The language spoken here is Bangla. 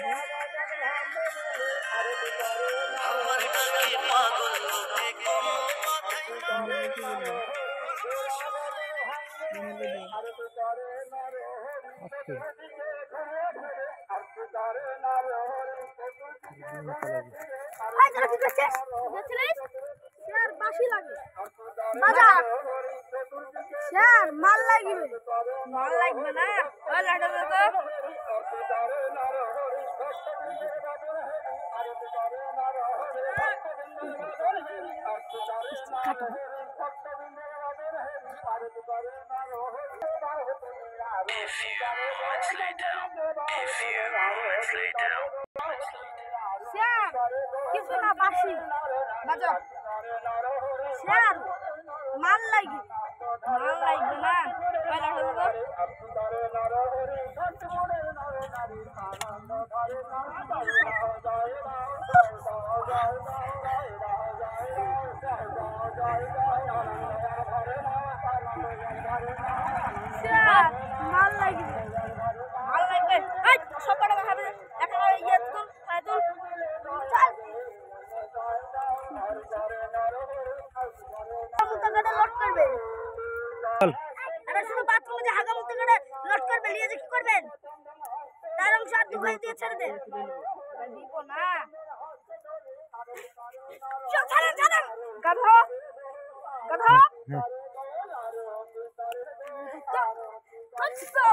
আমার ডাকে পাগল লোকে কোনো মাথায় মাল লাগবে না If you once lay down, if you once lay down. শ্যাম কিছু না বাসি বাজাও শ্যাম মাল লাগবে না মাল লাগবে সব কটা খাবে এখন ইয়ে তুল লোড করবে শুধু বাথরুমে যে হাগা মুক্তি করে লোড করবে নিয়ে যে কি করবেন তার অংশ আর দুখাই দিয়ে ছেড়ে দেন দিব না ছাড়েন গাধা আচ্ছা